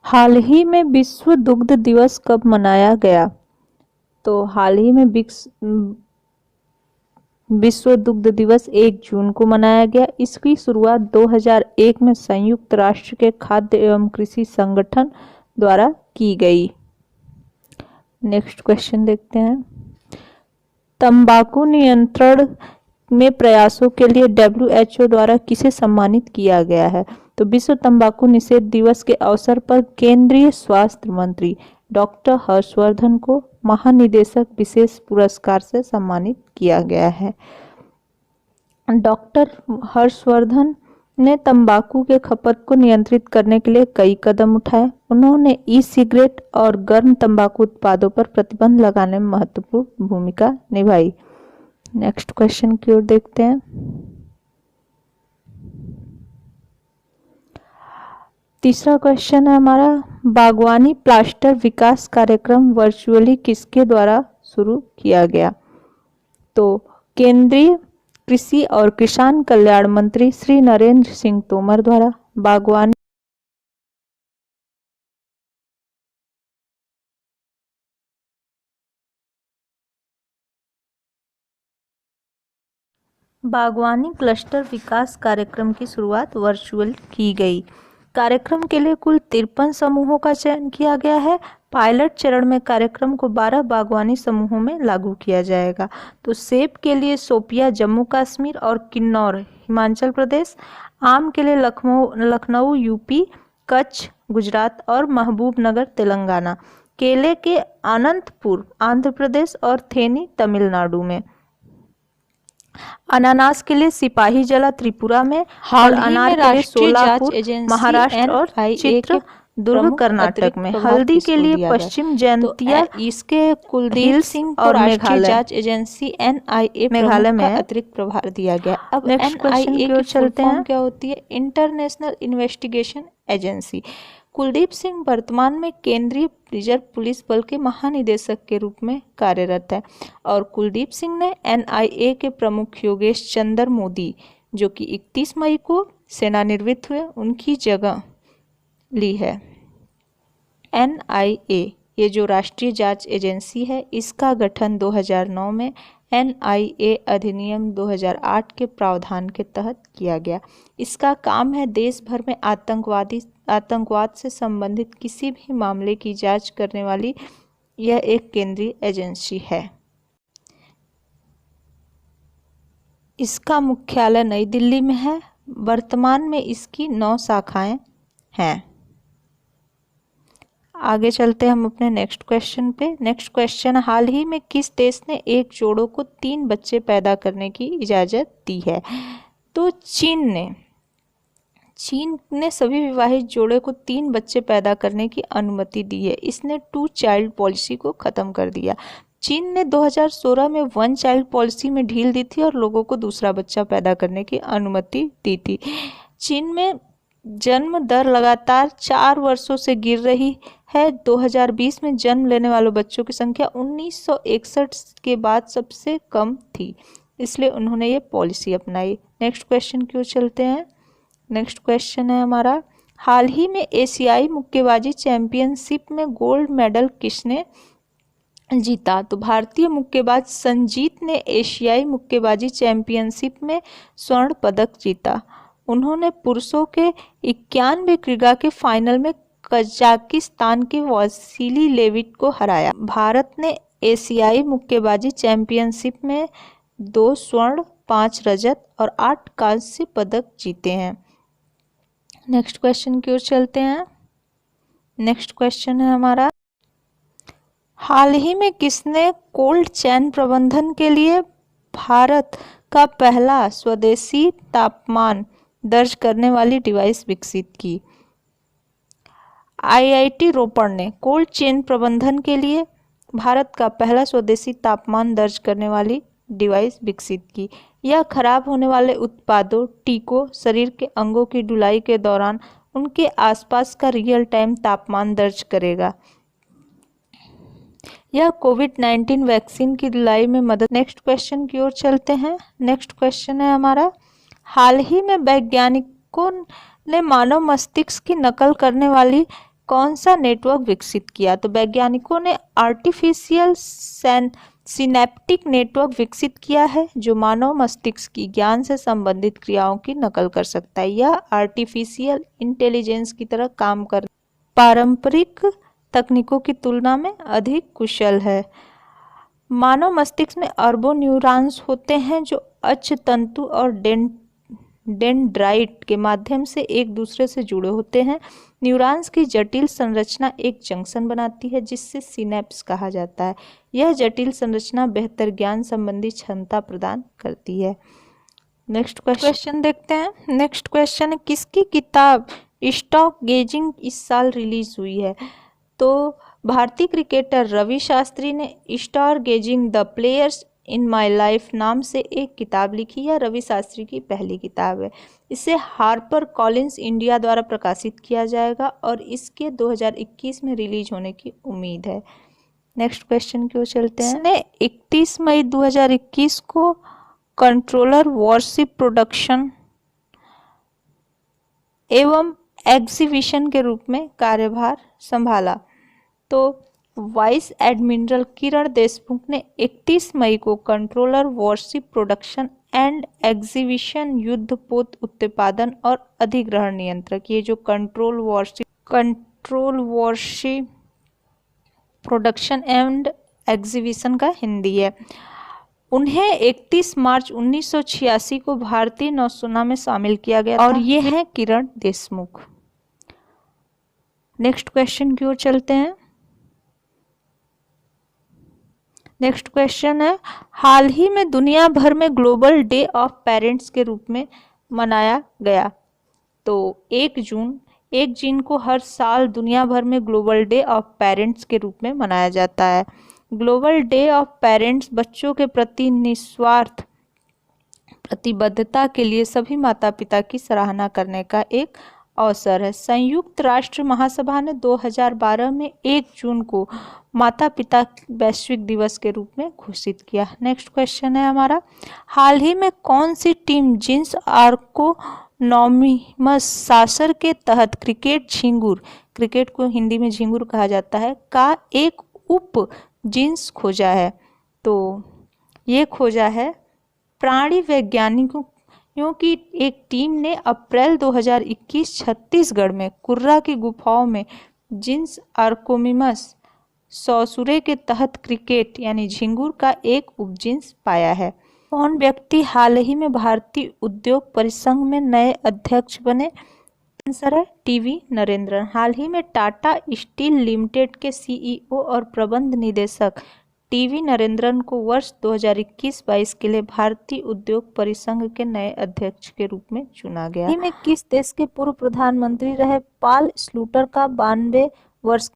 हाल ही में विश्व दुग्ध दिवस कब मनाया गया? तो हाल ही में विश्व दुग्ध दिवस 1 जून को मनाया गया। इसकी शुरुआत 2001 में संयुक्त राष्ट्र के खाद्य एवं कृषि संगठन द्वारा की गई। नेक्स्ट क्वेश्चन देखते हैं। तंबाकू नियंत्रण में प्रयासों के लिए WHO द्वारा किसे सम्मानित किया गया है? तो विश्व तंबाकू निषेध दिवस के अवसर पर केंद्रीय स्वास्थ्य मंत्री डॉक्टर हर्षवर्धन को महानिदेशक विशेष पुरस्कार से सम्मानित किया गया है। डॉक्टर हर्षवर्धन ने तंबाकू के खपत को नियंत्रित करने के लिए कई कदम उठाए। उन्होंने ई सिगरेट और गर्म तंबाकू उत्पादों पर प्रतिबंध लगाने में महत्वपूर्ण भूमिका निभाई। नेक्स्ट क्वेश्चन की ओर देखते हैं। तीसरा क्वेश्चन है हमारा, बागवानी प्लास्टर विकास कार्यक्रम वर्चुअली किसके द्वारा शुरू किया गया? तो केंद्रीय कृषि और किसान कल्याण मंत्री श्री नरेंद्र सिंह तोमर द्वारा बागवानी क्लस्टर विकास कार्यक्रम की शुरुआत वर्चुअल की गई। कार्यक्रम के लिए कुल 53 समूहों का चयन किया गया है। पायलट चरण में कार्यक्रम को 12 बागवानी समूहों में लागू किया जाएगा। तो सेब के लिए शोपिया जम्मू कश्मीर और किन्नौर हिमाचल प्रदेश, आम के लिए लखनऊ यूपी, कच्छ गुजरात और महबूबनगर तेलंगाना, केले के अनंतपुर आंध्र प्रदेश और थेनी तमिलनाडु में, अनानास के लिए सिपाही जला त्रिपुरा में और अनार के लिए सोलापुर महाराष्ट्र और चित्रदुर्ग कर्नाटक में, हल्दी के लिए पश्चिम जैंतिया इसके कुलदीप सिंह और मेघालय जांच एजेंसी NIA मेघालय में अतिरिक्त प्रभार दिया गया। अब NIA की ओर चलते हैं। क्या होती है? International investigation agency. Kuldeep Singh वर्तमान में केंद्रीय रिजर्व पुलिस बल के महानिदेशक के रूप में कार्यरत है और कुलदीप सिंह ने NIA के प्रमुख योगेश चंद्र मोदी, जो कि 31 मई को सेवानिवृत्त हुए, उनकी जगह ली है। NIA ये जो राष्ट्रीय जांच एजेंसी है, इसका गठन 2009 में NIA अधिनियम 2008 के प्रावधान के तहत किया गया। इसका काम है देश भर में आतंकवाद से संबंधित किसी भी मामले की जांच करने वाली यह एक केंद्रीय एजेंसी है। इसका मुख्यालय नई दिल्ली में है। वर्तमान में इसकी 9 शाखाएं हैं। आगे चलते हैं हम अपने नेक्स्ट क्वेश्चन पे। नेक्स्ट क्वेश्चन, हाल ही में किस देश ने एक जोड़ों को 3 बच्चे पैदा करने की इजाज़त दी है? तो चीन ने सभी विवाहित जोड़े को 3 बच्चे पैदा करने की अनुमति दी है। इसने 2 चाइल्ड पॉलिसी को ख़त्म कर दिया। चीन ने 2016 में 1 चाइल्ड पॉलिसी में ढील दी थी और लोगों को दूसरा बच्चा पैदा करने की अनुमति दी थी। चीन में जन्म दर लगातार 4 वर्षों से गिर रही है। 2020 में जन्म लेने वालों बच्चों की संख्या 1961 के बाद सबसे कम थी, इसलिए उन्होंने ये पॉलिसी अपनाई। नेक्स्ट क्वेश्चन की ओर चलते हैं। नेक्स्ट क्वेश्चन है हमारा, हाल ही में एशियाई मुक्केबाजी चैंपियनशिप में गोल्ड मेडल किसने जीता? तो भारतीय मुक्केबाज संजीत ने एशियाई मुक्केबाजी चैंपियनशिप में स्वर्ण पदक जीता। उन्होंने पुरुषों के 91 क्रीड़ा के फाइनल में कजाकिस्तान के वासिली लेविट को हराया। भारत ने एशियाई मुक्केबाजी चैंपियनशिप में 2 स्वर्ण, 5 रजत और 8 कांस्य पदक जीते हैं। नेक्स्ट क्वेश्चन की ओर चलते हैं। नेक्स्ट क्वेश्चन है हमारा, हाल ही में किसने कोल्ड चेन प्रबंधन के लिए भारत का पहला स्वदेशी तापमान दर्ज करने वाली डिवाइस विकसित की? IIT रोपड़ ने कोल्ड चेन प्रबंधन के लिए भारत का पहला स्वदेशी तापमान दर्ज करने वाली डिवाइस विकसित की। यह खराब होने वाले उत्पादों, टीकों, शरीर के अंगों की ढुलाई के दौरान उनके आसपास का रियल टाइम तापमान दर्ज करेगा। यह कोविड-19 वैक्सीन की ढुलाई में मदद। नेक्स्ट क्वेश्चन की ओर चलते हैं। नेक्स्ट क्वेश्चन है हमारा, हाल ही में वैज्ञानिकों ने मानव मस्तिष्क की नकल करने वाली कौन सा नेटवर्क विकसित किया? तो वैज्ञानिकों ने आर्टिफिशियल सिनेप्टिक नेटवर्क विकसित किया है जो मानव मस्तिष्क की ज्ञान से संबंधित क्रियाओं की नकल कर सकता है। यह आर्टिफिशियल इंटेलिजेंस की तरह काम कर पारंपरिक तकनीकों की तुलना में अधिक कुशल है। मानव मस्तिष्क में अरबों न्यूरॉन्स होते हैं जो अक्ष तंतु और डेंड्राइट के माध्यम से एक दूसरे से जुड़े होते हैं। न्यूरॉन्स की जटिल संरचना एक जंक्शन बनाती है जिससे सिनेप्स कहा जाता है। यह जटिल संरचना बेहतर ज्ञान संबंधी क्षमता प्रदान करती है। नेक्स्ट क्वेश्चन देखते हैं। नेक्स्ट क्वेश्चन है, किसकी किताब स्टॉक गेजिंग इस साल रिलीज हुई है? तो भारतीय क्रिकेटर रवि शास्त्री ने stargazing the players in my life नाम से एक किताब लिखी है। रवि शास्त्री की पहली किताब है। इसे हार्पर कॉलिंस इंडिया द्वारा प्रकाशित किया जाएगा और इसके 2021 में रिलीज होने की उम्मीद है। नेक्स्ट क्वेश्चन की ओर चलते हैं। इसने 31 मई 2021 को कंट्रोलर वॉरशिप प्रोडक्शन एवं एग्जीबिशन के रूप में कार्यभार संभाला। तो वाइस एडमिरल किरण देशमुख ने 31 मई को controller worship production and exhibition युद्धपोत उत्पादन और अधिग्रहण नियंत्रक, ये जो control worship production and exhibition का हिंदी है, उन्हें 31 मार्च 1986 को भारतीय नौसेना में शामिल किया गया और ये हैं किरण देशमुख। नेक्स्ट क्वेश्चन की ओर चलते हैं। नेक्स्ट क्वेश्चन है, हाल ही में दुनिया भर में ग्लोबल डे ऑफ पेरेंट्स के रूप में मनाया गया। तो 1 जून को हर साल दुनिया भर में ग्लोबल डे ऑफ पेरेंट्स के रूप में मनाया जाता है। ग्लोबल डे ऑफ पेरेंट्स बच्चों के प्रति निस्वार्थ प्रतिबद्धता के लिए सभी माता पिता की सराहना करने का एक अवसर है। संयुक्त राष्ट्र महासभा ने 2012 में 1 जून को माता पिता वैश्विक दिवस के रूप में घोषित किया। नेक्स्ट क्वेश्चन है हमारा, हाल ही में कौन सी टीम जींस आर्कोनॉमिमस सासर के तहत क्रिकेट को हिंदी में झिंगुर कहा जाता है, का एक उप जींस खोजा है? तो ये खोजा है प्राणी वैज्ञानिकों की एक टीम ने अप्रैल 2021 छत्तीसगढ़ में कुर्रा की गुफाओं में जींस आर्कोनॉमिमस सौसुरे के तहत क्रिकेट यानी झिंगुर का एक उपजींस पाया है। कौन व्यक्ति हाल ही में भारतीय उद्योग परिसंघ में नए अध्यक्ष बने? आंसर है टीवी नरेंद्रन। हाल ही में टाटा स्टील लिमिटेड के सीईओ और प्रबंध निदेशक टीवी नरेंद्रन को वर्ष 2021-22 के लिए भारतीय उद्योग परिसंघ के नए अध्यक्ष के रूप में चुना गया। में किस देश के पूर्व प्रधानमंत्री रहे पाल स्लूटर का 92 वर्ष